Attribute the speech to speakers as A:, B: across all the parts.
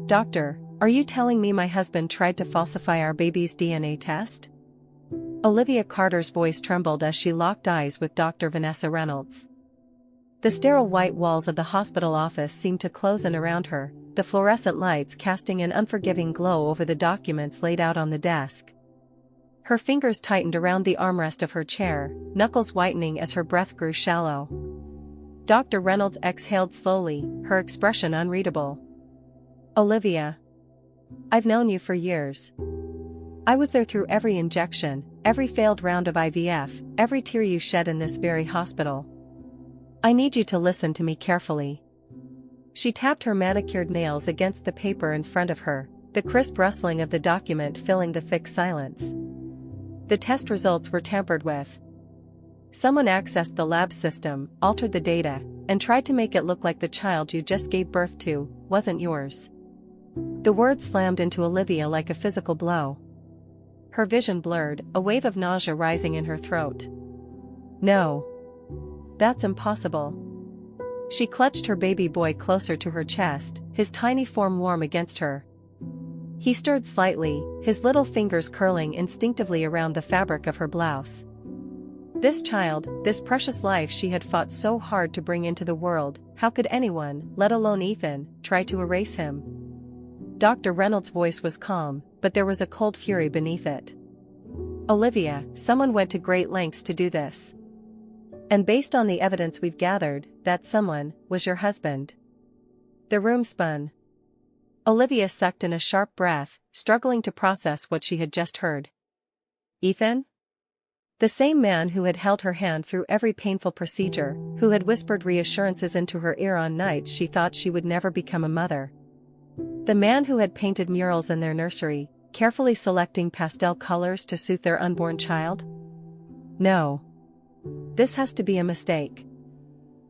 A: Doctor, are you telling me my husband tried to falsify our baby's DNA test? Olivia Carter's voice trembled as she locked eyes with Dr. Vanessa Reynolds. The sterile white walls of the hospital office seemed to close in around her, the fluorescent lights casting an unforgiving glow over the documents laid out on the desk. Her fingers tightened around the armrest of her chair, knuckles whitening as her breath grew shallow. Dr. Reynolds exhaled slowly, her expression unreadable. Olivia. I've known you for years. I was there through every injection, every failed round of IVF, every tear you shed in this very hospital. I need you to listen to me carefully. She tapped her manicured nails against the paper in front of her, the crisp rustling of the document filling the thick silence. The test results were tampered with. Someone accessed the lab system, altered the data, and tried to make it look like the child you just gave birth to wasn't yours. The words slammed into Olivia like a physical blow. Her vision blurred, a wave of nausea rising in her throat. No. That's impossible. She clutched her baby boy closer to her chest, his tiny form warm against her. He stirred slightly, his little fingers curling instinctively around the fabric of her blouse. This child, this precious life she had fought so hard to bring into the world, how could anyone, let alone Ethan, try to erase him? Dr. Reynolds' voice was calm, but there was a cold fury beneath it. Olivia, someone went to great lengths to do this. And based on the evidence we've gathered, that someone was your husband. The room spun. Olivia sucked in a sharp breath, struggling to process what she had just heard. Ethan? The same man who had held her hand through every painful procedure, who had whispered reassurances into her ear on nights she thought she would never become a mother. The man who had painted murals in their nursery, carefully selecting pastel colors to suit their unborn child? No. This has to be a mistake.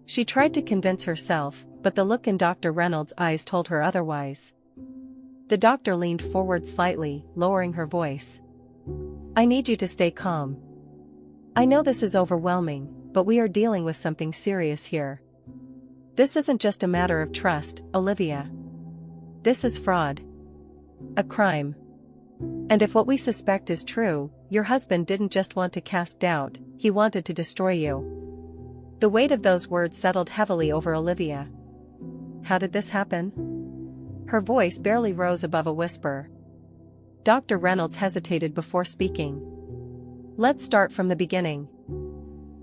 A: She tried to convince herself, but the look in Dr. Reynolds' eyes told her otherwise. The doctor leaned forward slightly, lowering her voice. I need you to stay calm. I know this is overwhelming, but we are dealing with something serious here. This isn't just a matter of trust, Olivia. This is fraud. A crime. And if what we suspect is true, your husband didn't just want to cast doubt, he wanted to destroy you. The weight of those words settled heavily over Olivia. How did this happen? Her voice barely rose above a whisper. Dr. Reynolds hesitated before speaking. Let's start from the beginning.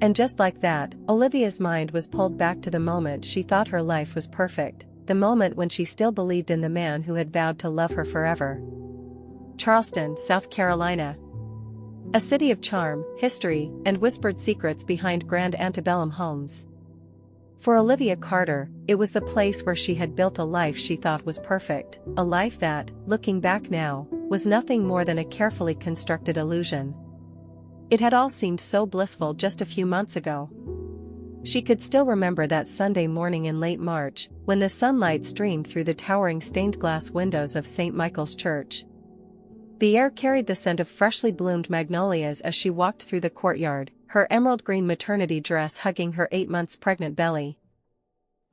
A: And just like that, Olivia's mind was pulled back to the moment she thought her life was perfect, the moment when she still believed in the man who had vowed to love her forever. Charleston, South Carolina. A city of charm, history, and whispered secrets behind grand antebellum homes. For Olivia Carter, it was the place where she had built a life she thought was perfect, a life that, looking back now, was nothing more than a carefully constructed illusion. It had all seemed so blissful just a few months ago. She could still remember that Sunday morning in late March, when the sunlight streamed through the towering stained glass windows of St. Michael's Church. The air carried the scent of freshly bloomed magnolias as she walked through the courtyard, her emerald green maternity dress hugging her 8 months pregnant belly.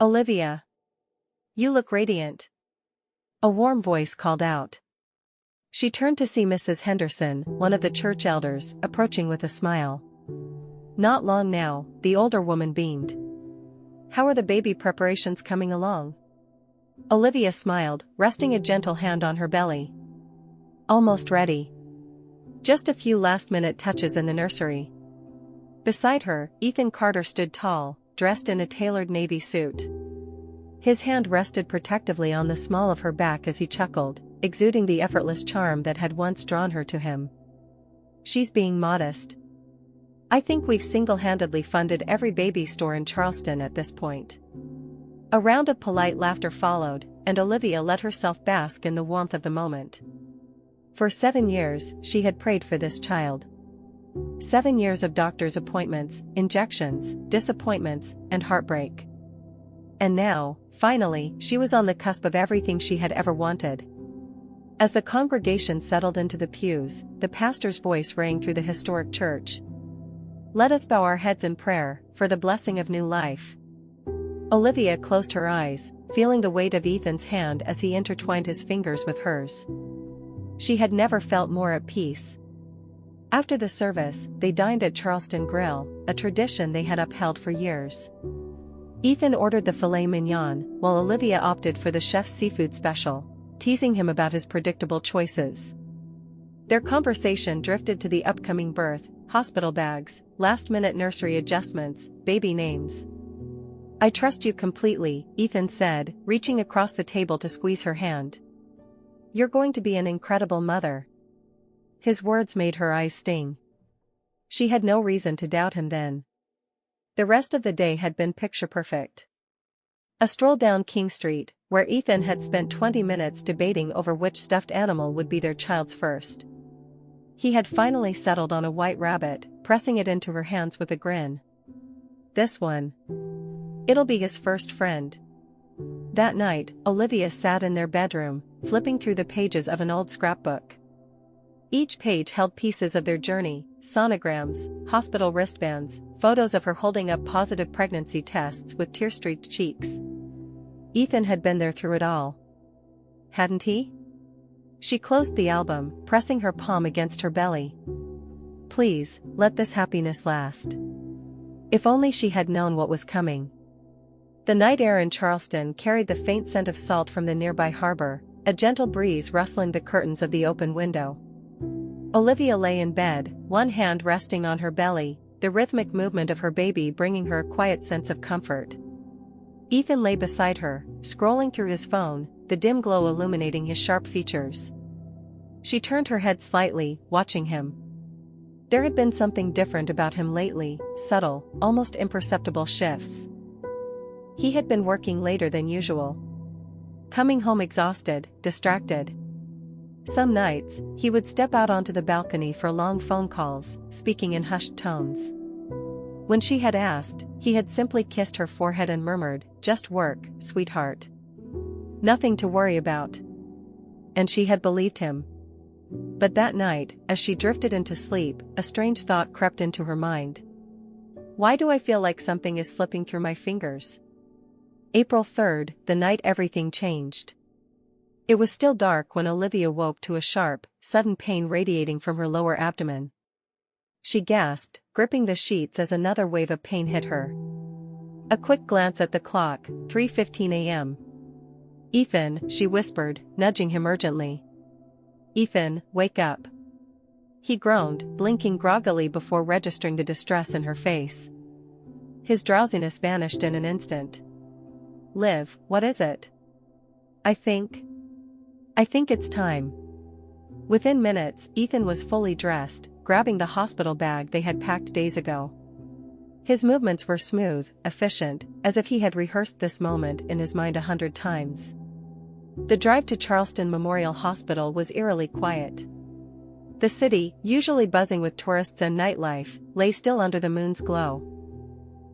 A: Olivia. You look radiant. A warm voice called out. She turned to see Mrs. Henderson, one of the church elders, approaching with a smile. Not long now, the older woman beamed. How are the baby preparations coming along? Olivia smiled, resting a gentle hand on her belly. Almost ready. Just a few last-minute touches in the nursery. Beside her, Ethan Carter stood tall, dressed in a tailored navy suit. His hand rested protectively on the small of her back as he chuckled, exuding the effortless charm that had once drawn her to him. She's being modest. I think we've single-handedly funded every baby store in Charleston at this point. A round of polite laughter followed, and Olivia let herself bask in the warmth of the moment. For 7 years, she had prayed for this child. 7 years of doctor's appointments, injections, disappointments, and heartbreak. And now, finally, she was on the cusp of everything she had ever wanted. As the congregation settled into the pews, the pastor's voice rang through the historic church. Let us bow our heads in prayer, for the blessing of new life. Olivia closed her eyes, feeling the weight of Ethan's hand as he intertwined his fingers with hers. She had never felt more at peace. After the service, they dined at Charleston Grill, a tradition they had upheld for years. Ethan ordered the filet mignon, while Olivia opted for the chef's seafood special, teasing him about his predictable choices. Their conversation drifted to the upcoming birth, hospital bags, last-minute nursery adjustments, baby names. "I trust you completely," Ethan said, reaching across the table to squeeze her hand. "You're going to be an incredible mother." His words made her eyes sting. She had no reason to doubt him then. The rest of the day had been picture-perfect. A stroll down King Street, where Ethan had spent 20 minutes debating over which stuffed animal would be their child's first. He had finally settled on a white rabbit, pressing it into her hands with a grin. "This one. It'll be his first friend." That night, Olivia sat in their bedroom, flipping through the pages of an old scrapbook. Each page held pieces of their journey, sonograms, hospital wristbands, photos of her holding up positive pregnancy tests with tear-streaked cheeks. Ethan had been there through it all. Hadn't he? She closed the album, pressing her palm against her belly. Please, let this happiness last. If only she had known what was coming. The night air in Charleston carried the faint scent of salt from the nearby harbor, a gentle breeze rustling the curtains of the open window. Olivia lay in bed, one hand resting on her belly, the rhythmic movement of her baby bringing her a quiet sense of comfort. Ethan lay beside her, scrolling through his phone, the dim glow illuminating his sharp features. She turned her head slightly, watching him. There had been something different about him lately, subtle, almost imperceptible shifts. He had been working later than usual. Coming home exhausted, distracted. Some nights, he would step out onto the balcony for long phone calls, speaking in hushed tones. When she had asked, he had simply kissed her forehead and murmured, "Just work, sweetheart. Nothing to worry about." And she had believed him. But that night, as she drifted into sleep, a strange thought crept into her mind. Why do I feel like something is slipping through my fingers? April 3rd, the night everything changed. It was still dark when Olivia woke to a sharp, sudden pain radiating from her lower abdomen. She gasped, gripping the sheets as another wave of pain hit her. A quick glance at the clock, 3:15 a.m. "Ethan," she whispered, nudging him urgently. "Ethan, wake up." He groaned, blinking groggily before registering the distress in her face. His drowsiness vanished in an instant. "Liv, what is it?" I think it's time." Within minutes, Ethan was fully dressed, grabbing the hospital bag they had packed days ago. His movements were smooth, efficient, as if he had rehearsed this moment in his mind 100 times. The drive to Charleston Memorial Hospital was eerily quiet. The city, usually buzzing with tourists and nightlife, lay still under the moon's glow.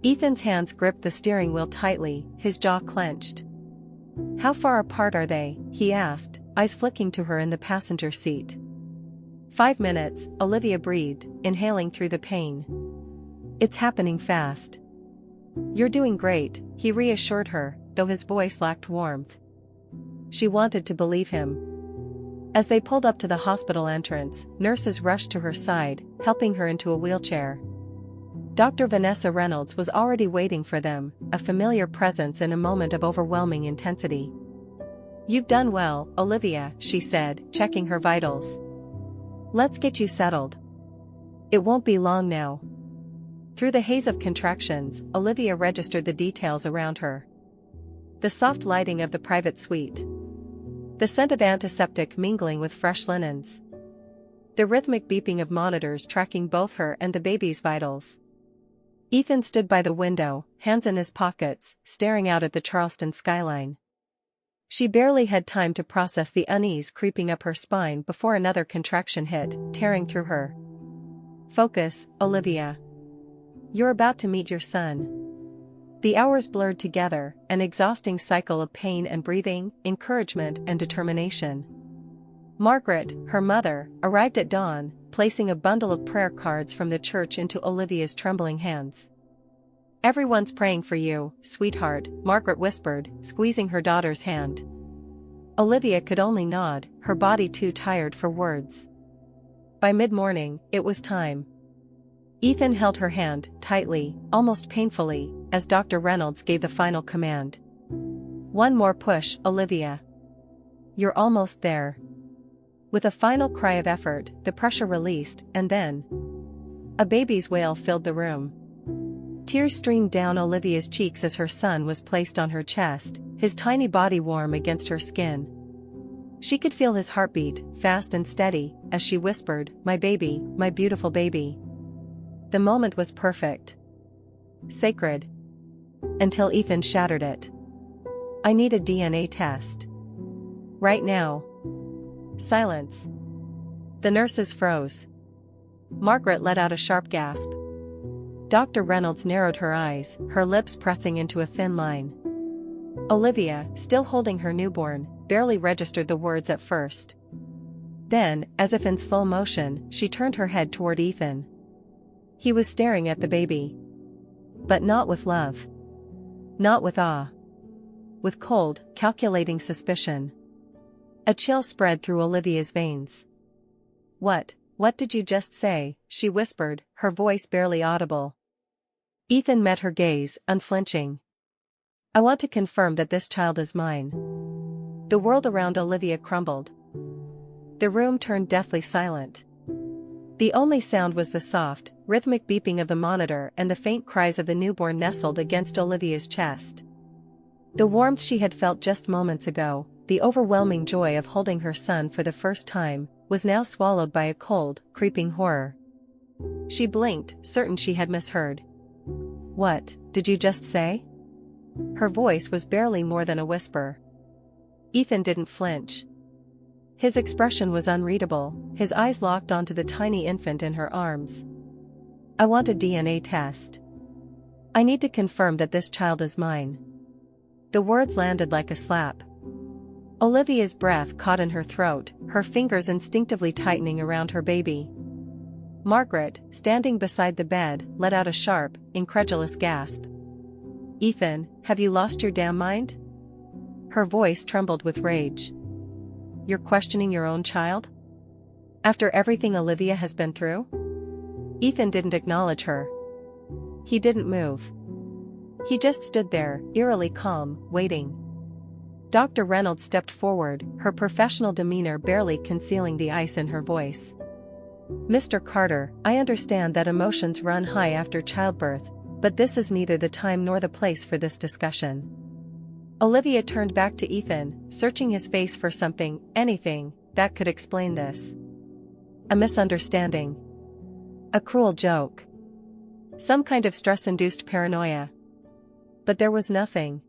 A: Ethan's hands gripped the steering wheel tightly, his jaw clenched. "How far apart are they?" he asked, eyes flicking to her in the passenger seat. 5 minutes, Olivia breathed, inhaling through the pain. "It's happening fast." "You're doing great," he reassured her, though his voice lacked warmth. She wanted to believe him. As they pulled up to the hospital entrance, nurses rushed to her side, helping her into a wheelchair. Dr. Vanessa Reynolds was already waiting for them, a familiar presence in a moment of overwhelming intensity. "You've done well, Olivia," she said, checking her vitals. "Let's get you settled. It won't be long now." Through the haze of contractions, Olivia registered the details around her. The soft lighting of the private suite. The scent of antiseptic mingling with fresh linens. The rhythmic beeping of monitors tracking both her and the baby's vitals. Ethan stood by the window, hands in his pockets, staring out at the Charleston skyline. She barely had time to process the unease creeping up her spine before another contraction hit, tearing through her. "Focus, Olivia. You're about to meet your son." The hours blurred together, an exhausting cycle of pain and breathing, encouragement and determination. Margaret, her mother, arrived at dawn, placing a bundle of prayer cards from the church into Olivia's trembling hands. Everyone's praying for you, sweetheart, Margaret whispered, squeezing her daughter's hand. Olivia could only nod, her body too tired for words. By mid-morning, it was time. Ethan held her hand, tightly, almost painfully, as Dr. Reynolds gave the final command. One more push, Olivia. You're almost there. With a final cry of effort, the pressure released, and then a baby's wail filled the room. Tears streamed down Olivia's cheeks as her son was placed on her chest, his tiny body warm against her skin. She could feel his heartbeat, fast and steady, as she whispered, "My baby, my beautiful baby." The moment was perfect. Sacred. Until Ethan shattered it. "I need a DNA test. Right now." Silence. The nurses froze. Margaret let out a sharp gasp. Dr. Reynolds narrowed her eyes, her lips pressing into a thin line. Olivia, still holding her newborn, barely registered the words at first. Then, as if in slow motion, she turned her head toward Ethan. He was staring at the baby. But not with love. Not with awe. With cold, calculating suspicion. A chill spread through Olivia's veins. What did you just say?" she whispered, her voice barely audible. Ethan met her gaze, unflinching. "I want to confirm that this child is mine." The world around Olivia crumbled. The room turned deathly silent. The only sound was the soft, rhythmic beeping of the monitor and the faint cries of the newborn nestled against Olivia's chest. The warmth she had felt just moments ago, the overwhelming joy of holding her son for the first time, was now swallowed by a cold, creeping horror. She blinked, certain she had misheard. "What did you just say?" Her voice was barely more than a whisper. Ethan didn't flinch. His expression was unreadable, his eyes locked onto the tiny infant in her arms. "I want a DNA test. I need to confirm that this child is mine." The words landed like a slap. Olivia's breath caught in her throat, her fingers instinctively tightening around her baby. Margaret, standing beside the bed, let out a sharp, incredulous gasp. "Ethan, have you lost your damn mind?" Her voice trembled with rage. "You're questioning your own child? After everything Olivia has been through?" Ethan didn't acknowledge her. He didn't move. He just stood there, eerily calm, waiting. Dr. Reynolds stepped forward, her professional demeanor barely concealing the ice in her voice. "Mr. Carter, I understand that emotions run high after childbirth, but this is neither the time nor the place for this discussion." Olivia turned back to Ethan, searching his face for something, anything, that could explain this. A misunderstanding. A cruel joke. Some kind of stress-induced paranoia. But there was nothing.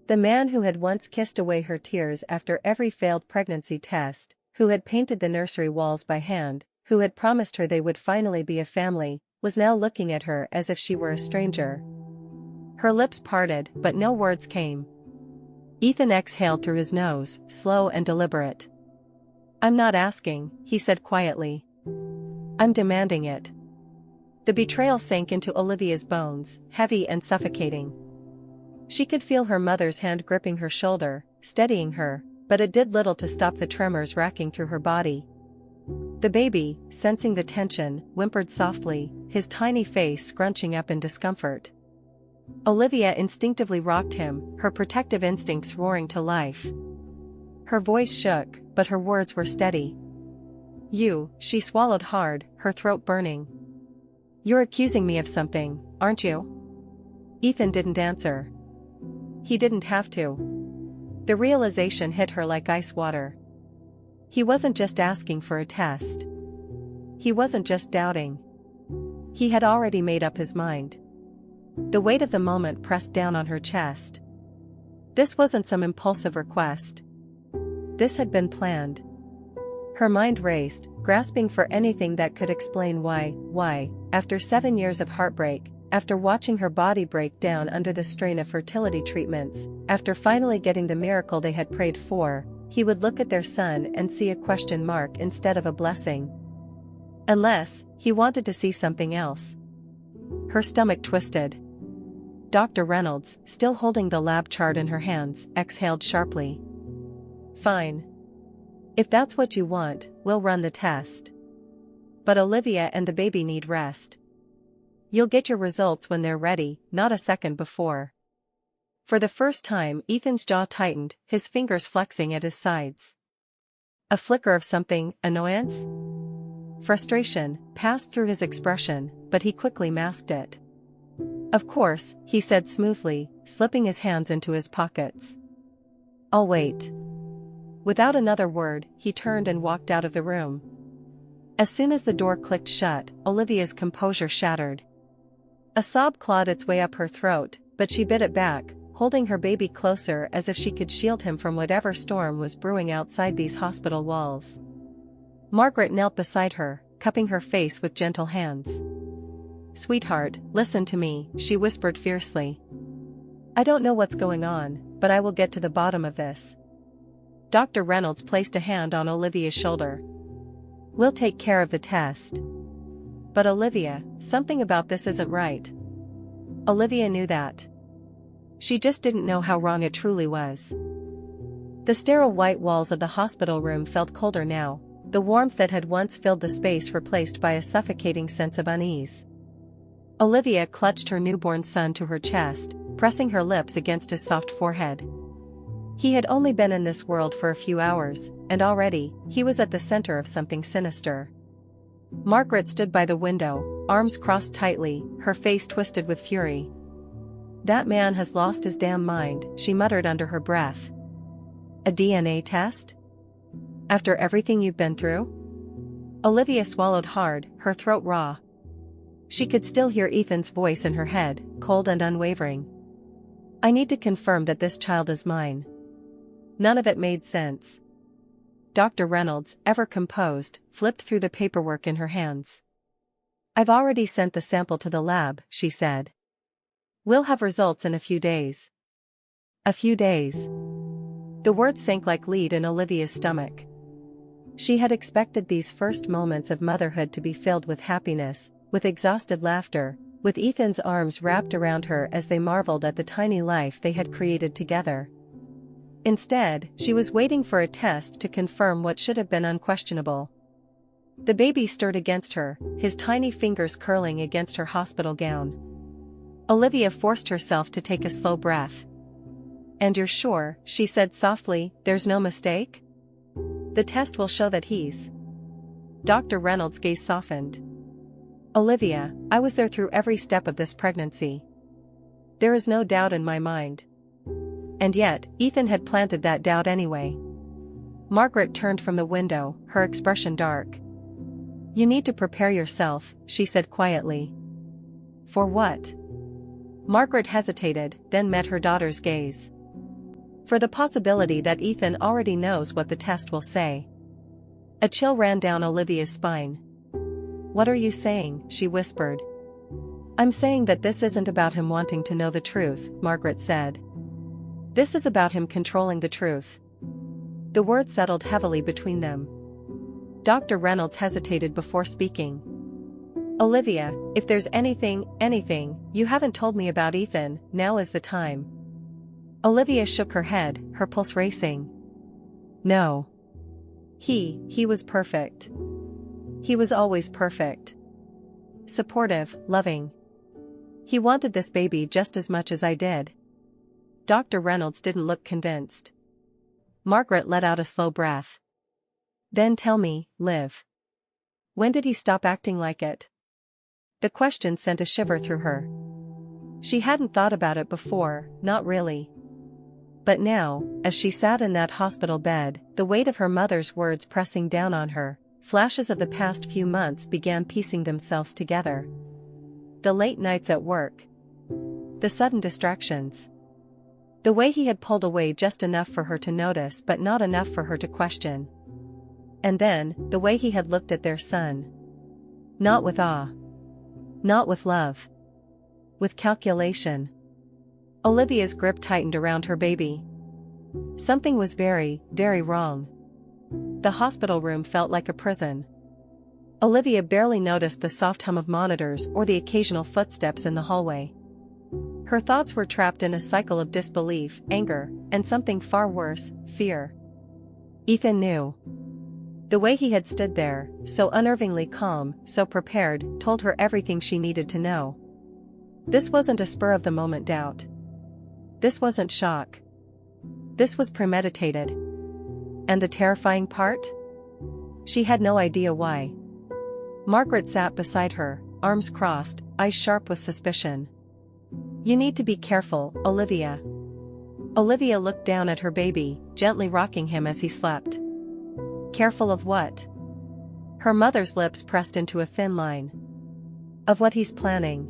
A: The man who had once kissed away her tears after every failed pregnancy test, who had painted the nursery walls by hand, who had promised her they would finally be a family, was now looking at her as if she were a stranger. Her lips parted, but no words came. Ethan exhaled through his nose, slow and deliberate. "I'm not asking," he said quietly. "I'm demanding it." The betrayal sank into Olivia's bones, heavy and suffocating. She could feel her mother's hand gripping her shoulder, steadying her, but it did little to stop the tremors racking through her body. The baby, sensing the tension, whimpered softly, his tiny face scrunching up in discomfort. Olivia instinctively rocked him, her protective instincts roaring to life. Her voice shook, but her words were steady. She swallowed hard, her throat burning. "You're accusing me of something, aren't you?" Ethan didn't answer. He didn't have to. The realization hit her like ice water. He wasn't just asking for a test. He wasn't just doubting. He had already made up his mind. The weight of the moment pressed down on her chest. This wasn't some impulsive request. This had been planned. Her mind raced, grasping for anything that could explain why, after 7 years of heartbreak, after watching her body break down under the strain of fertility treatments, after finally getting the miracle they had prayed for, he would look at their son and see a question mark instead of a blessing. Unless, he wanted to see something else. Her stomach twisted. Dr. Reynolds, still holding the lab chart in her hands, exhaled sharply. Fine. If that's what you want, we'll run the test. But Olivia and the baby need rest. You'll get your results when they're ready, not a second before. For the first time, Ethan's jaw tightened, his fingers flexing at his sides. A flicker of something, annoyance? Frustration, passed through his expression, but he quickly masked it. Of course, he said smoothly, slipping his hands into his pockets. I'll wait. Without another word, he turned and walked out of the room. As soon as the door clicked shut, Olivia's composure shattered. A sob clawed its way up her throat, but she bit it back, holding her baby closer as if she could shield him from whatever storm was brewing outside these hospital walls. Margaret knelt beside her, cupping her face with gentle hands. Sweetheart, listen to me, she whispered fiercely. I don't know what's going on, but I will get to the bottom of this. Dr. Reynolds placed a hand on Olivia's shoulder. We'll take care of the test. But Olivia, something about this isn't right. Olivia knew that. She just didn't know how wrong it truly was. The sterile white walls of the hospital room felt colder now, the warmth that had once filled the space replaced by a suffocating sense of unease. Olivia clutched her newborn son to her chest, pressing her lips against his soft forehead. He had only been in this world for a few hours, and already, he was at the center of something sinister. Margaret stood by the window, arms crossed tightly, her face twisted with fury. That man has lost his damn mind, she muttered under her breath. A DNA test? After everything you've been through? Olivia swallowed hard, her throat raw. She could still hear Ethan's voice in her head, cold and unwavering. I need to confirm that this child is mine. None of it made sense. Dr. Reynolds, ever composed, flipped through the paperwork in her hands. I've already sent the sample to the lab, she said. We'll have results in a few days. A few days. The word sank like lead in Olivia's stomach. She had expected these first moments of motherhood to be filled with happiness, with exhausted laughter, with Ethan's arms wrapped around her as they marveled at the tiny life they had created together. Instead, she was waiting for a test to confirm what should have been unquestionable. The baby stirred against her, his tiny fingers curling against her hospital gown. Olivia forced herself to take a slow breath. And you're sure, she said softly, there's no mistake? The test will show that he's. Dr. Reynolds' gaze softened. Olivia, I was there through every step of this pregnancy. There is no doubt in my mind. And yet, Ethan had planted that doubt anyway. Margaret turned from the window, her expression dark. You need to prepare yourself, she said quietly. For what? Margaret hesitated, then met her daughter's gaze. For the possibility that Ethan already knows what the test will say. A chill ran down Olivia's spine. What are you saying? She whispered. I'm saying that this isn't about him wanting to know the truth, Margaret said. This is about him controlling the truth. The word settled heavily between them. Dr. Reynolds hesitated before speaking. Olivia, if there's anything you haven't told me about Ethan, now is the time. Olivia shook her head, her pulse racing. No. He was perfect. He was always perfect. Supportive, loving. He wanted this baby just as much as I did. Dr. Reynolds didn't look convinced. Margaret let out a slow breath. Then tell me, Liv. When did he stop acting like it? The question sent a shiver through her. She hadn't thought about it before, not really. But now, as she sat in that hospital bed, the weight of her mother's words pressing down on her, flashes of the past few months began piecing themselves together. The late nights at work. The sudden distractions. The way he had pulled away just enough for her to notice but not enough for her to question. And then, the way he had looked at their son. Not with awe. Not with love. With calculation. Olivia's grip tightened around her baby. Something was very, very wrong. The hospital room felt like a prison. Olivia barely noticed the soft hum of monitors or the occasional footsteps in the hallway. Her thoughts were trapped in a cycle of disbelief, anger, and something far worse, fear. Ethan knew. The way he had stood there, so unnervingly calm, so prepared, told her everything she needed to know. This wasn't a spur-of-the-moment doubt. This wasn't shock. This was premeditated. And the terrifying part? She had no idea why. Margaret sat beside her, arms crossed, eyes sharp with suspicion. "You need to be careful, Olivia." Olivia looked down at her baby, gently rocking him as he slept. Careful of what? Her mother's lips pressed into a thin line. Of what he's planning.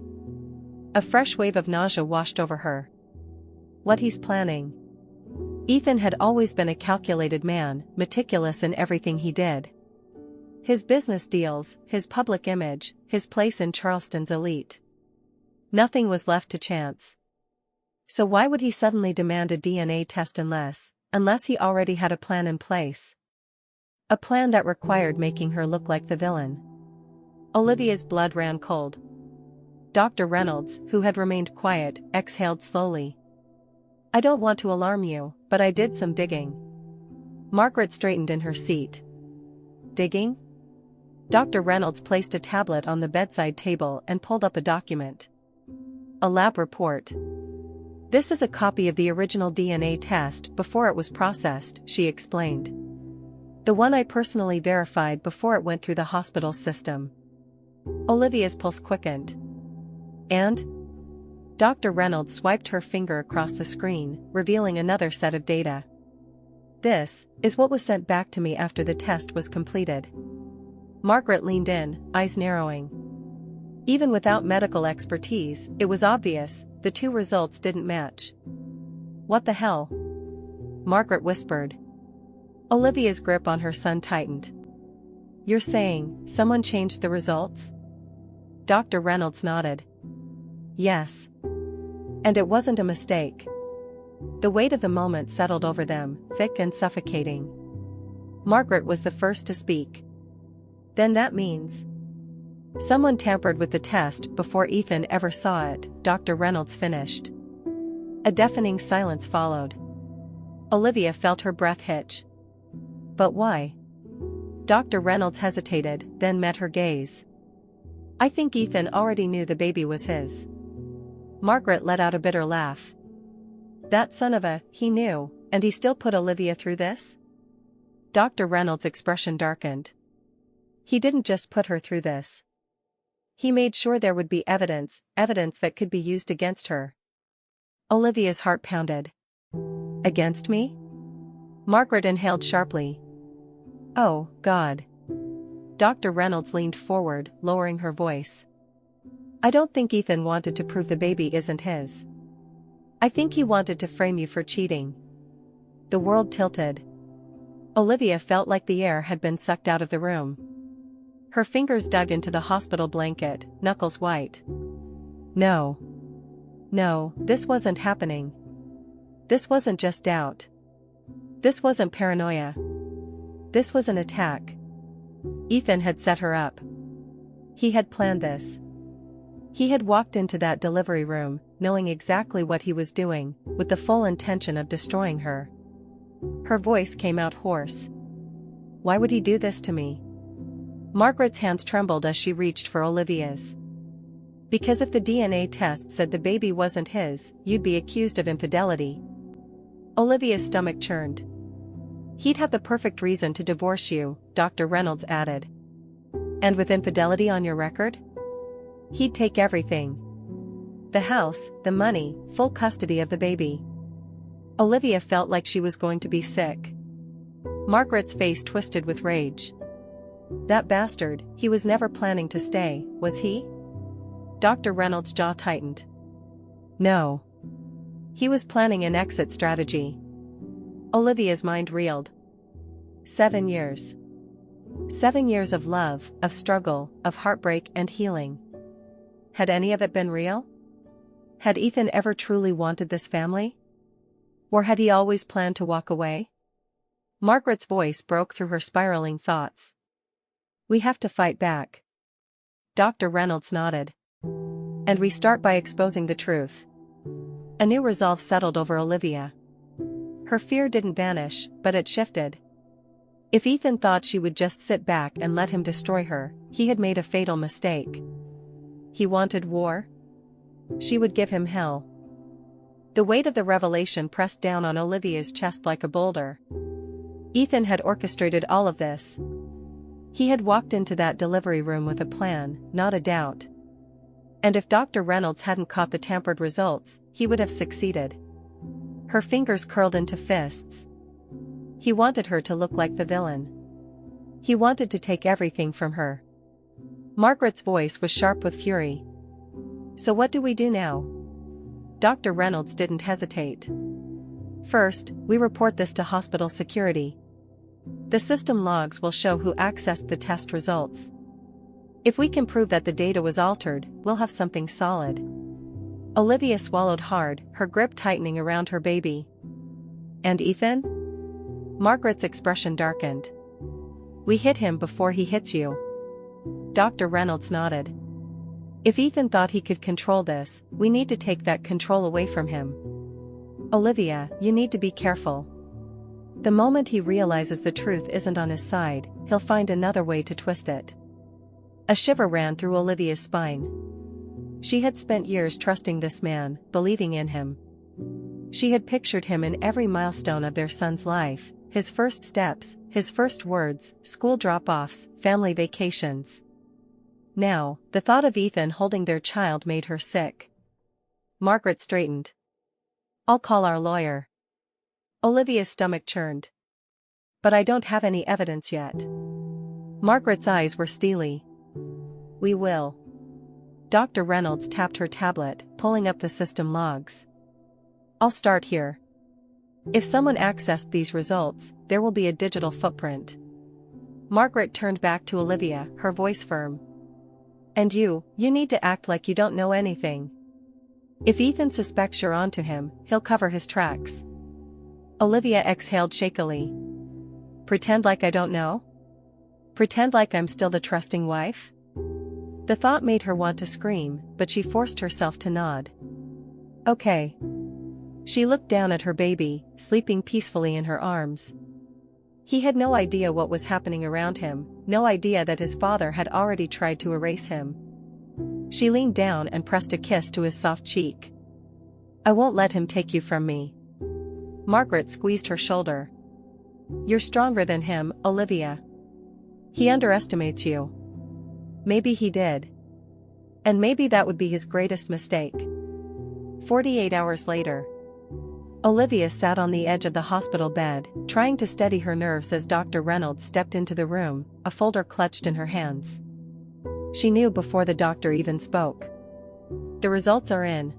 A: A fresh wave of nausea washed over her. What he's planning. Ethan had always been a calculated man, meticulous in everything he did. His business deals, his public image, his place in Charleston's elite. Nothing was left to chance. So why would he suddenly demand a DNA test unless he already had a plan in place? A plan that required making her look like the villain. Olivia's blood ran cold. Dr. Reynolds, who had remained quiet, exhaled slowly. "I don't want to alarm you, but I did some digging." Margaret straightened in her seat. Digging? Dr. Reynolds placed a tablet on the bedside table and pulled up a document. A lab report. "This is a copy of the original DNA test before it was processed," she explained. "The one I personally verified before it went through the hospital system." Olivia's pulse quickened. "And?" Dr. Reynolds swiped her finger across the screen, revealing another set of data. "This is what was sent back to me after the test was completed." Margaret leaned in, eyes narrowing. Even without medical expertise, it was obvious, the two results didn't match. "What the hell?" Margaret whispered. Olivia's grip on her son tightened. "You're saying, someone changed the results?" Dr. Reynolds nodded. "Yes. And it wasn't a mistake." The weight of the moment settled over them, thick and suffocating. Margaret was the first to speak. "Then that means..." "Someone tampered with the test before Ethan ever saw it," Dr. Reynolds finished. A deafening silence followed. Olivia felt her breath hitch. "But why?" Dr. Reynolds hesitated, then met her gaze. "I think Ethan already knew the baby was his." Margaret let out a bitter laugh. "That son of a, he knew, and he still put Olivia through this?" Dr. Reynolds' expression darkened. "He didn't just put her through this. He made sure there would be evidence that could be used against her." Olivia's heart pounded. "Against me?" Margaret inhaled sharply. "Oh, God." Dr. Reynolds leaned forward, lowering her voice. "I don't think Ethan wanted to prove the baby isn't his. I think he wanted to frame you for cheating." The world tilted. Olivia felt like the air had been sucked out of the room. Her fingers dug into the hospital blanket, knuckles white. No. No, this wasn't happening. This wasn't just doubt. This wasn't paranoia. This was an attack. Ethan had set her up. He had planned this. He had walked into that delivery room, knowing exactly what he was doing, with the full intention of destroying her. Her voice came out hoarse. "Why would he do this to me?" Margaret's hands trembled as she reached for Olivia's. "Because if the DNA test said the baby wasn't his, you'd be accused of infidelity." Olivia's stomach churned. "He'd have the perfect reason to divorce you," Dr. Reynolds added. "And with infidelity on your record? He'd take everything. The house, the money, full custody of the baby." Olivia felt like she was going to be sick. Margaret's face twisted with rage. "That bastard, he was never planning to stay, was he?" Dr. Reynolds' jaw tightened. "No. He was planning an exit strategy." Olivia's mind reeled. 7 years. 7 years of love, of struggle, of heartbreak and healing. Had any of it been real? Had Ethan ever truly wanted this family? Or had he always planned to walk away? Margaret's voice broke through her spiraling thoughts. "We have to fight back." Dr. Reynolds nodded. "And we start by exposing the truth." A new resolve settled over Olivia. Her fear didn't vanish, but it shifted. If Ethan thought she would just sit back and let him destroy her, he had made a fatal mistake. He wanted war? She would give him hell. The weight of the revelation pressed down on Olivia's chest like a boulder. Ethan had orchestrated all of this. He had walked into that delivery room with a plan, not a doubt. And if Dr. Reynolds hadn't caught the tampered results, he would have succeeded. Her fingers curled into fists. He wanted her to look like the villain. He wanted to take everything from her. Margaret's voice was sharp with fury. So what do we do now? Dr. Reynolds didn't hesitate. First, we report this to hospital security. The system logs will show who accessed the test results. If we can prove that the data was altered, we'll have something solid. Olivia swallowed hard, her grip tightening around her baby. And Ethan? Margaret's expression darkened. We hit him before he hits you. Dr. Reynolds nodded. If Ethan thought he could control this, we need to take that control away from him. Olivia, you need to be careful. The moment he realizes the truth isn't on his side, he'll find another way to twist it. A shiver ran through Olivia's spine. She had spent years trusting this man, believing in him. She had pictured him in every milestone of their son's life, his first steps, his first words, school drop-offs, family vacations. Now, the thought of Ethan holding their child made her sick. Margaret straightened. I'll call our lawyer. Olivia's stomach churned. But I don't have any evidence yet. Margaret's eyes were steely. We will. Dr. Reynolds tapped her tablet, pulling up the system logs. I'll start here. If someone accessed these results, there will be a digital footprint. Margaret turned back to Olivia, her voice firm. And you need to act like you don't know anything. If Ethan suspects you're onto him, he'll cover his tracks. Olivia exhaled shakily. Pretend like I don't know? Pretend like I'm still the trusting wife? The thought made her want to scream, but she forced herself to nod. Okay. She looked down at her baby, sleeping peacefully in her arms. He had no idea what was happening around him, no idea that his father had already tried to erase him. She leaned down and pressed a kiss to his soft cheek. I won't let him take you from me. Margaret squeezed her shoulder. You're stronger than him, Olivia. He underestimates you. Maybe he did. And maybe that would be his greatest mistake. 48 hours later. Olivia sat on the edge of the hospital bed, trying to steady her nerves as Dr. Reynolds stepped into the room, a folder clutched in her hands. She knew before the doctor even spoke. The results are in.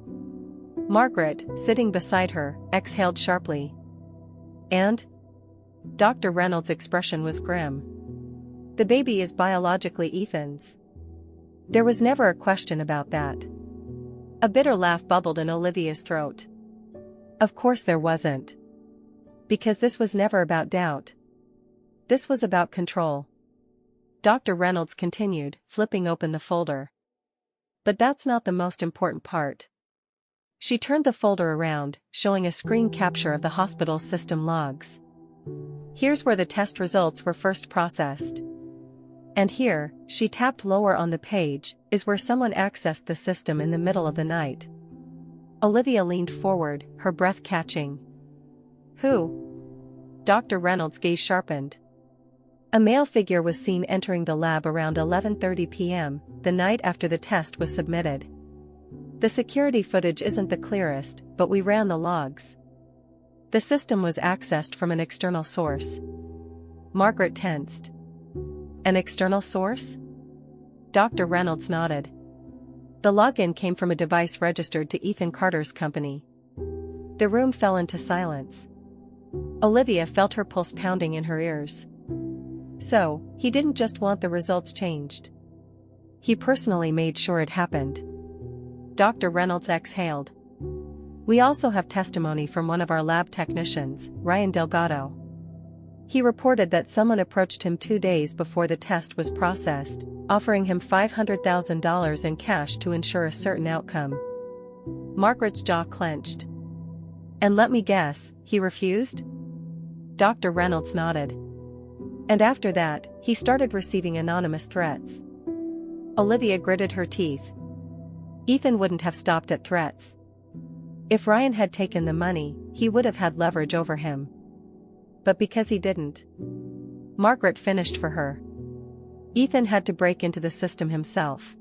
A: Margaret, sitting beside her, exhaled sharply. And? Dr. Reynolds' expression was grim. The baby is biologically Ethan's. There was never a question about that. A bitter laugh bubbled in Olivia's throat. Of course there wasn't. Because this was never about doubt. This was about control. Dr. Reynolds continued, flipping open the folder. But that's not the most important part. She turned the folder around, showing a screen capture of the hospital's system logs. Here's where the test results were first processed. And here, she tapped lower on the page, is where someone accessed the system in the middle of the night. Olivia leaned forward, her breath catching. Who? Dr. Reynolds' gaze sharpened. A male figure was seen entering the lab around 11:30 p.m., the night after the test was submitted. The security footage isn't the clearest, but we ran the logs. The system was accessed from an external source. Margaret tensed. An external source? Dr. Reynolds nodded. The login came from a device registered to Ethan Carter's company. The room fell into silence. Olivia felt her pulse pounding in her ears. So, he didn't just want the results changed. He personally made sure it happened. Dr. Reynolds exhaled. We also have testimony from one of our lab technicians, Ryan Delgado. He reported that someone approached him 2 days before the test was processed, offering him $500,000 in cash to ensure a certain outcome. Margaret's jaw clenched. And let me guess, he refused? Dr. Reynolds nodded. And after that, he started receiving anonymous threats. Olivia gritted her teeth. Ethan wouldn't have stopped at threats. If Ryan had taken the money, he would have had leverage over him. But because he didn't, Margaret finished for her. Ethan had to break into the system himself.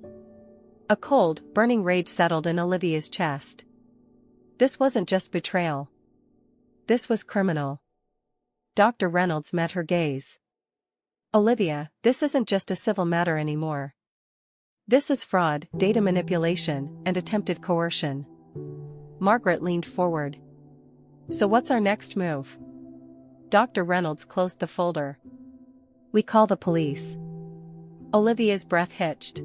A: A cold, burning rage settled in Olivia's chest. This wasn't just betrayal. This was criminal. Dr. Reynolds met her gaze. Olivia, this isn't just a civil matter anymore. This is fraud, data manipulation, and attempted coercion. Margaret leaned forward. So what's our next move? Dr. Reynolds closed the folder. We call the police. Olivia's breath hitched.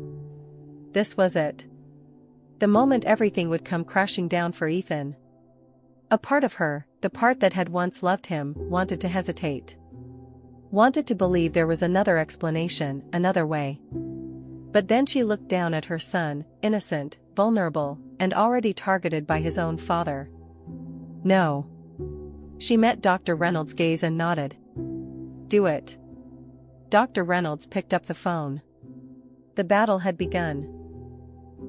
A: This was it. The moment everything would come crashing down for Ethan. A part of her, the part that had once loved him, wanted to hesitate. Wanted to believe there was another explanation, another way. But then she looked down at her son, innocent, vulnerable, and already targeted by his own father. No. She met Dr. Reynolds' gaze and nodded. Do it. Dr. Reynolds picked up the phone. The battle had begun.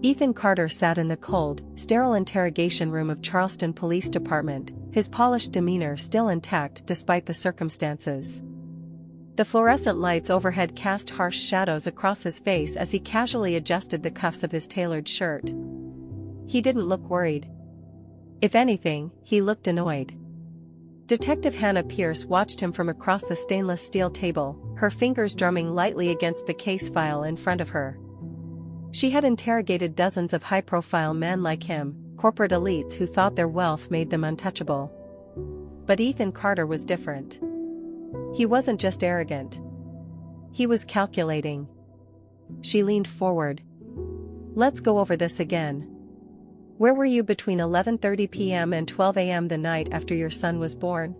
A: Ethan Carter sat in the cold, sterile interrogation room of Charleston Police Department, his polished demeanor still intact despite the circumstances. The fluorescent lights overhead cast harsh shadows across his face as he casually adjusted the cuffs of his tailored shirt. He didn't look worried. If anything, he looked annoyed. Detective Hannah Pierce watched him from across the stainless steel table, her fingers drumming lightly against the case file in front of her. She had interrogated dozens of high-profile men like him, corporate elites who thought their wealth made them untouchable. But Ethan Carter was different. He wasn't just arrogant. He was calculating. She leaned forward. Let's go over this again. Where were you between 11:30 p.m. and 12 a.m. the night after your son was born?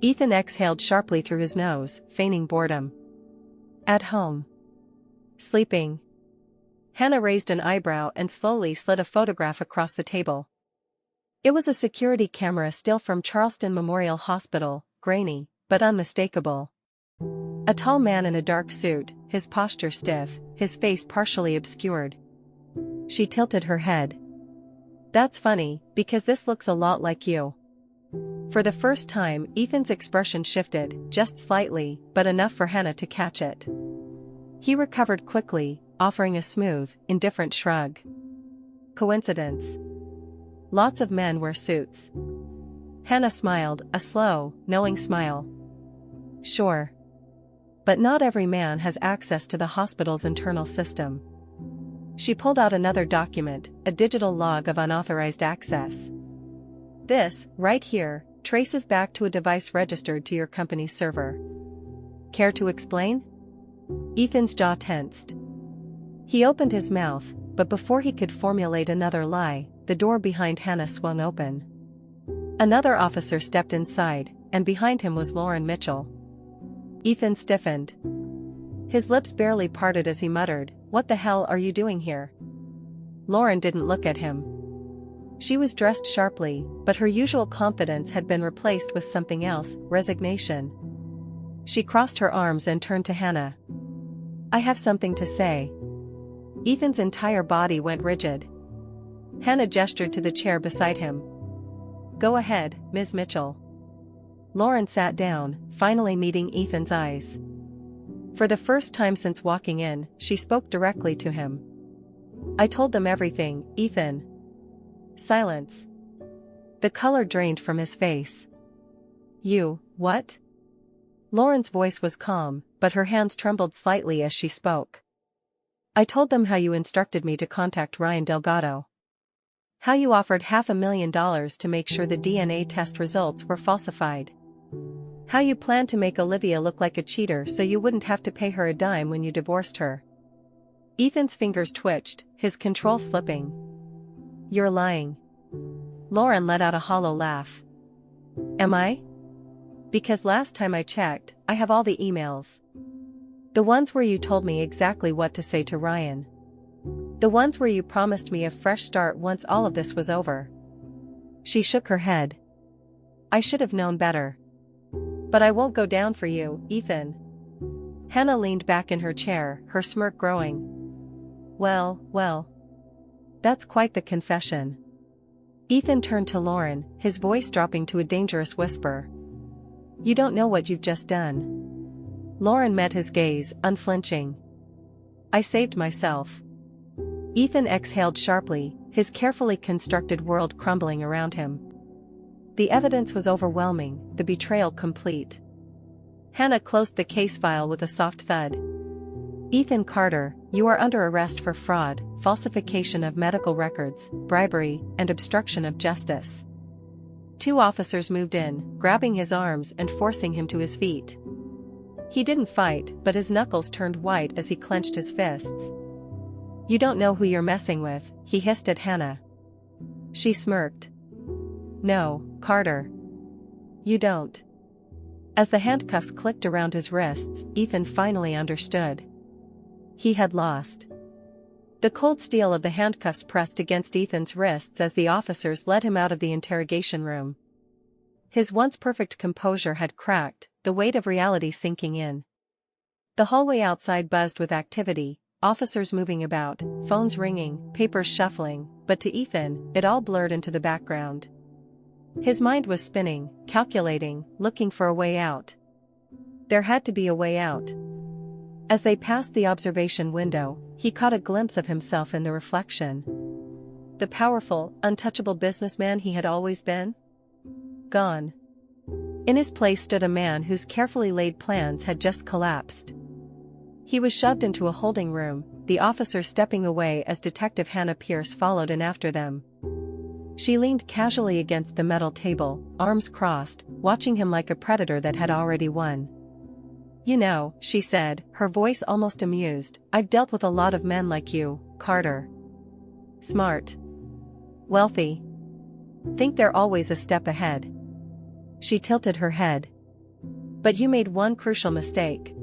A: Ethan exhaled sharply through his nose, feigning boredom. At home. Sleeping. Hannah raised an eyebrow and slowly slid a photograph across the table. It was a security camera still from Charleston Memorial Hospital, grainy, but unmistakable. A tall man in a dark suit, his posture stiff, his face partially obscured. She tilted her head. That's funny, because this looks a lot like you. For the first time, Ethan's expression shifted, just slightly, but enough for Hannah to catch it. He recovered quickly, offering a smooth, indifferent shrug. Coincidence. Lots of men wear suits. Hannah smiled, a slow, knowing smile. Sure. But not every man has access to the hospital's internal system. She pulled out another document, a digital log of unauthorized access. This, right here, traces back to a device registered to your company's server. Care to explain? Ethan's jaw tensed. He opened his mouth, but before he could formulate another lie, the door behind Hannah swung open. Another officer stepped inside, and behind him was Lauren Mitchell. Ethan stiffened. His lips barely parted as he muttered, "What the hell are you doing here?" Lauren didn't look at him. She was dressed sharply, but her usual confidence had been replaced with something else, resignation. She crossed her arms and turned to Hannah. "I have something to say." Ethan's entire body went rigid. Hannah gestured to the chair beside him. "Go ahead, Ms. Mitchell." Lauren sat down, finally meeting Ethan's eyes. For the first time since walking in, she spoke directly to him. "I told them everything, Ethan." Silence. The color drained from his face. "You, what?" Lauren's voice was calm, but her hands trembled slightly as she spoke. "I told them how you instructed me to contact Ryan Delgado. How you offered $500,000 to make sure the DNA test results were falsified. How you planned to make Olivia look like a cheater so you wouldn't have to pay her a dime when you divorced her." Ethan's fingers twitched, his control slipping. "You're lying." Lauren let out a hollow laugh. "Am I? Because last time I checked, I have all the emails. The ones where you told me exactly what to say to Ryan. The ones where you promised me a fresh start once all of this was over. She shook her head. I should have known better. But I won't go down for you, Ethan. Hannah leaned back in her chair, her smirk growing. Well. That's quite the confession. Ethan turned to Lauren, his voice dropping to a dangerous whisper. You don't know what you've just done. Lauren met his gaze, unflinching. I saved myself. Ethan exhaled sharply, his carefully constructed world crumbling around him. The evidence was overwhelming, the betrayal complete. Hannah closed the case file with a soft thud. Ethan Carter, you are under arrest for fraud, falsification of medical records, bribery, and obstruction of justice. 2 officers moved in, grabbing his arms and forcing him to his feet. He didn't fight, but his knuckles turned white as he clenched his fists. You don't know who you're messing with, he hissed at Hannah. She smirked. No, Carter. You don't. As the handcuffs clicked around his wrists, Ethan finally understood. He had lost. The cold steel of the handcuffs pressed against Ethan's wrists as the officers led him out of the interrogation room. His once perfect composure had cracked, the weight of reality sinking in. The hallway outside buzzed with activity, officers moving about, phones ringing, papers shuffling, but to Ethan, it all blurred into the background. His mind was spinning, calculating, looking for a way out. There had to be a way out. As they passed the observation window, he caught a glimpse of himself in the reflection. The powerful, untouchable businessman he had always been? Gone. In his place stood a man whose carefully laid plans had just collapsed. He was shoved into a holding room, the officers stepping away as Detective Hannah Pierce followed in after them. She leaned casually against the metal table, arms crossed, watching him like a predator that had already won. You know, she said, her voice almost amused, I've dealt with a lot of men like you, Carter. Smart. Wealthy. Think they're always a step ahead. She tilted her head. But you made one crucial mistake.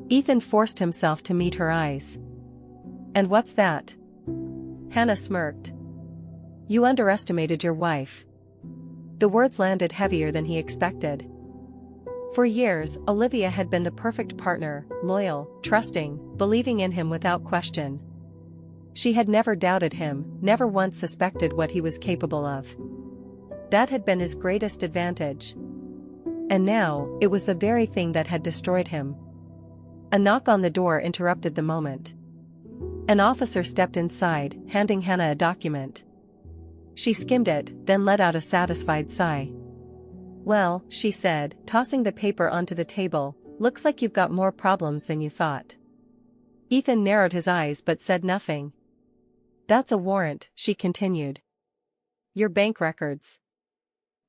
A: Ethan forced himself to meet her eyes. And what's that? Hannah smirked. You underestimated your wife. The words landed heavier than he expected. For years, Olivia had been the perfect partner, loyal, trusting, believing in him without question. She had never doubted him, never once suspected what he was capable of. That had been his greatest advantage. And now, it was the very thing that had destroyed him. A knock on the door interrupted the moment. An officer stepped inside, handing Hannah a document. She skimmed it, then let out a satisfied sigh. Well, she said, tossing the paper onto the table, looks like you've got more problems than you thought. Ethan narrowed his eyes but said nothing. That's a warrant, she continued. Your bank records.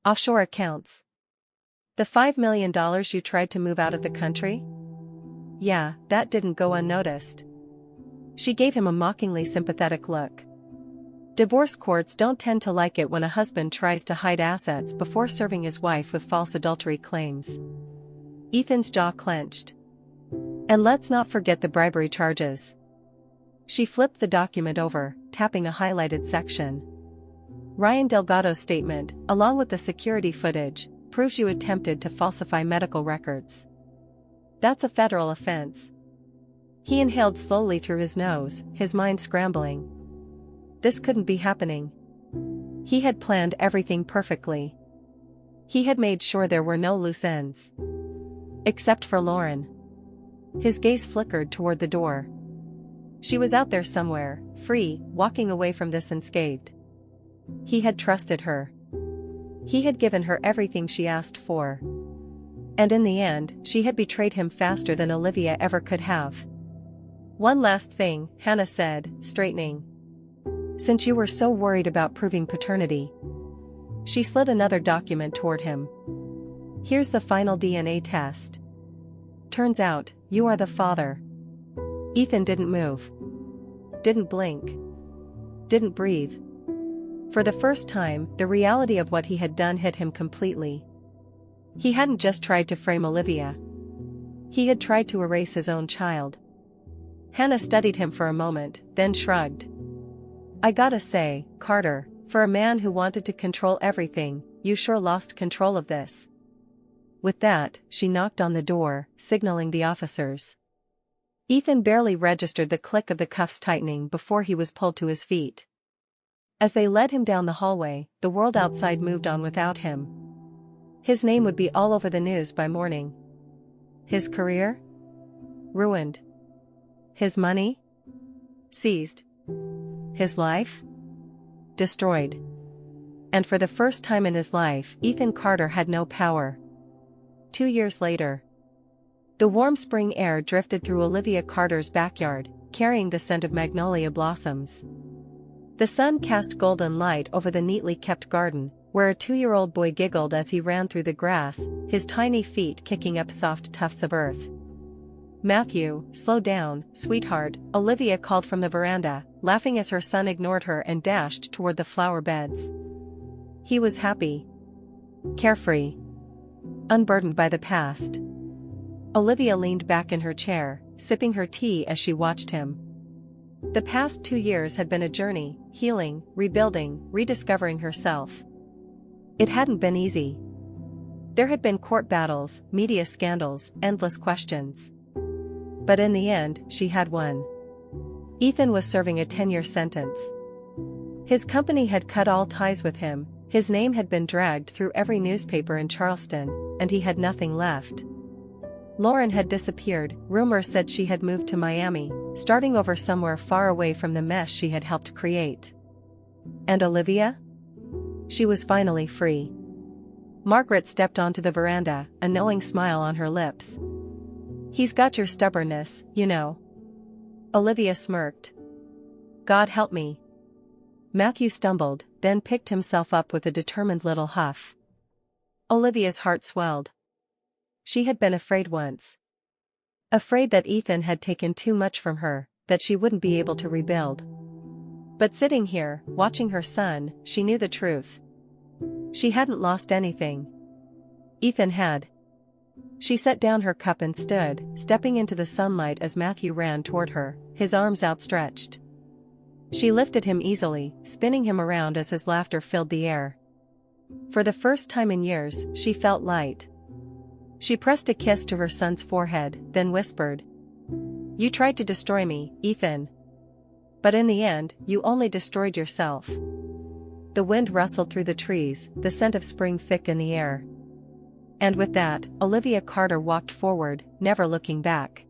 A: Offshore accounts. The $5 million you tried to move out of the country? Yeah, that didn't go unnoticed. She gave him a mockingly sympathetic look. Divorce courts don't tend to like it when a husband tries to hide assets before serving his wife with false adultery claims. Ethan's jaw clenched. And let's not forget the bribery charges. She flipped the document over, tapping a highlighted section. Ryan Delgado's statement, along with the security footage, proves you attempted to falsify medical records. That's a federal offense. He inhaled slowly through his nose, his mind scrambling. This couldn't be happening. He had planned everything perfectly. He had made sure there were no loose ends. Except for Lauren. His gaze flickered toward the door. She was out there somewhere, free, walking away from this unscathed. He had trusted her. He had given her everything she asked for. And in the end, she had betrayed him faster than Olivia ever could have. One last thing, Hannah said, straightening. Since you were so worried about proving paternity. She slid another document toward him. Here's the final DNA test. Turns out, you are the father. Ethan didn't move. Didn't blink. Didn't breathe. For the first time, the reality of what he had done hit him completely. He hadn't just tried to frame Olivia. He had tried to erase his own child. Hannah studied him for a moment, then shrugged. I gotta say, Carter, for a man who wanted to control everything, you sure lost control of this. With that, she knocked on the door, signaling the officers. Ethan barely registered the click of the cuffs tightening before he was pulled to his feet. As they led him down the hallway, the world outside moved on without him. His name would be all over the news by morning. His career? Ruined. His money? Seized. His life? Destroyed. And for the first time in his life, Ethan Carter had no power. 2 years later. The warm spring air drifted through Olivia Carter's backyard, carrying the scent of magnolia blossoms. The sun cast golden light over the neatly kept garden, where a 2-year-old boy giggled as he ran through the grass, his tiny feet kicking up soft tufts of earth. Matthew, slow down, sweetheart, Olivia called from the veranda, laughing as her son ignored her and dashed toward the flower beds. He was happy. Carefree. Unburdened by the past. Olivia leaned back in her chair, sipping her tea as she watched him. The past 2 years had been a journey, healing, rebuilding, rediscovering herself. It hadn't been easy. There had been court battles, media scandals, endless questions. But in the end, she had won. Ethan was serving a 10-year sentence. His company had cut all ties with him, his name had been dragged through every newspaper in Charleston, and he had nothing left. Lauren had disappeared, rumors said she had moved to Miami, starting over somewhere far away from the mess she had helped create. And Olivia? She was finally free. Margaret stepped onto the veranda, a knowing smile on her lips. He's got your stubbornness, you know. Olivia smirked. God help me. Matthew stumbled, then picked himself up with a determined little huff. Olivia's heart swelled. She had been afraid once. Afraid that Ethan had taken too much from her, that she wouldn't be able to rebuild. But sitting here, watching her son, she knew the truth. She hadn't lost anything. Ethan had. She set down her cup and stood, stepping into the sunlight as Matthew ran toward her, his arms outstretched. She lifted him easily, spinning him around as his laughter filled the air. For the first time in years, she felt light. She pressed a kiss to her son's forehead, then whispered, "You tried to destroy me, Ethan. But in the end, you only destroyed yourself." The wind rustled through the trees, the scent of spring thick in the air. And with that, Olivia Carter walked forward, never looking back.